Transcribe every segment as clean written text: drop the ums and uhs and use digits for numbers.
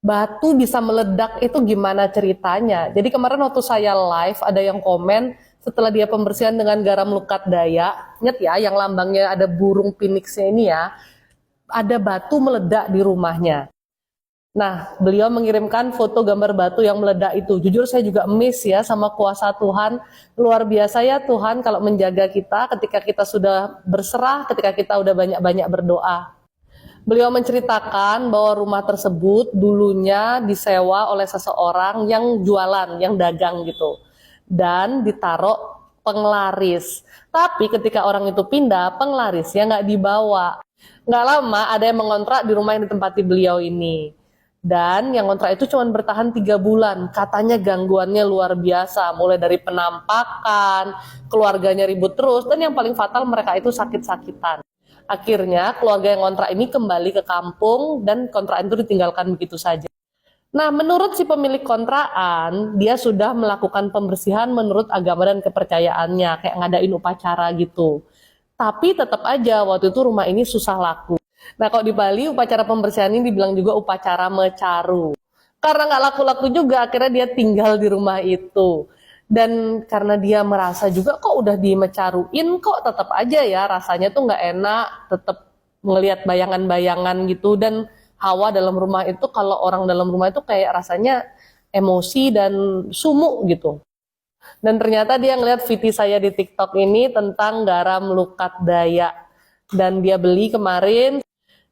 batu bisa meledak itu gimana ceritanya? Jadi kemarin waktu saya live ada yang komen setelah dia pembersihan dengan garam lukat daya, ingat ya yang lambangnya ada burung phoenixnya ini ya, ada batu meledak di rumahnya. Nah, beliau mengirimkan foto gambar batu yang meledak itu. Jujur saya juga miss ya sama kuasa Tuhan. Luar biasa ya Tuhan kalau menjaga kita ketika kita sudah berserah, ketika kita udah banyak-banyak berdoa. Beliau menceritakan bahwa rumah tersebut dulunya disewa oleh seseorang yang jualan, yang dagang gitu. Dan ditaruh penglaris. Tapi ketika orang itu pindah, penglarisnya nggak dibawa. Nggak lama ada yang mengontrak di rumah yang ditempati beliau ini. Dan yang kontrak itu cuma bertahan 3 bulan. Katanya gangguannya luar biasa. Mulai dari penampakan, keluarganya ribut terus. Dan yang paling fatal mereka itu sakit-sakitan. Akhirnya keluarga yang kontrak ini kembali ke kampung dan kontrakan itu ditinggalkan begitu saja. Nah, menurut si pemilik kontrakan, dia sudah melakukan pembersihan menurut agama dan kepercayaannya. Kayak ngadain upacara gitu. Tapi tetap aja waktu itu rumah ini susah laku. Nah, kalau di Bali upacara pembersihan ini dibilang juga upacara mecaru. Karena nggak laku-laku juga, akhirnya dia tinggal di rumah itu. Dan karena dia merasa juga kok udah dimecaruin, kok tetap aja ya rasanya tuh nggak enak, tetap ngelihat bayangan-bayangan gitu. Dan hawa dalam rumah itu, kalau orang dalam rumah itu kayak rasanya emosi dan sumuk gitu. Dan ternyata dia ngelihat VT saya di TikTok ini tentang garam lukat daya. Dan dia beli kemarin.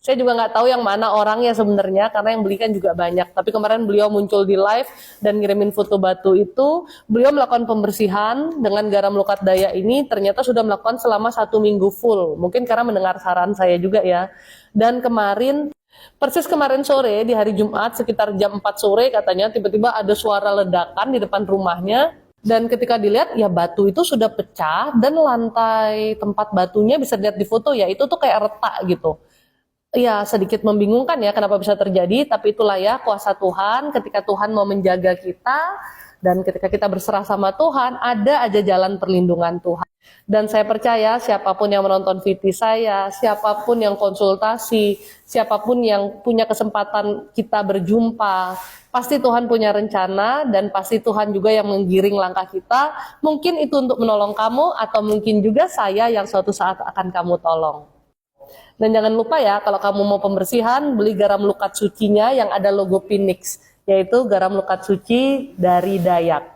Saya juga nggak tahu yang mana orangnya sebenarnya, karena yang beli kan juga banyak. Tapi kemarin beliau muncul di live dan ngirimin foto batu itu. Beliau melakukan pembersihan dengan garam lukat daya ini, ternyata sudah melakukan selama 1 minggu full. Mungkin karena mendengar saran saya juga ya. Dan kemarin, persis kemarin sore, di hari Jumat, sekitar jam 4 sore katanya, tiba-tiba ada suara ledakan di depan rumahnya. Dan ketika dilihat, ya batu itu sudah pecah dan lantai tempat batunya bisa dilihat di foto ya, itu tuh kayak retak gitu. Ya sedikit membingungkan ya kenapa bisa terjadi, tapi itulah ya kuasa Tuhan. Ketika Tuhan mau menjaga kita dan ketika kita berserah sama Tuhan, ada aja jalan perlindungan Tuhan. Dan saya percaya siapapun yang menonton VT saya, siapapun yang konsultasi, siapapun yang punya kesempatan kita berjumpa, pasti Tuhan punya rencana dan pasti Tuhan juga yang menggiring langkah kita. Mungkin itu untuk menolong kamu atau mungkin juga saya yang suatu saat akan kamu tolong. Dan jangan lupa ya, kalau kamu mau pembersihan, beli garam lukat sucinya yang ada logo Phoenix, yaitu garam lukat suci dari Dayak.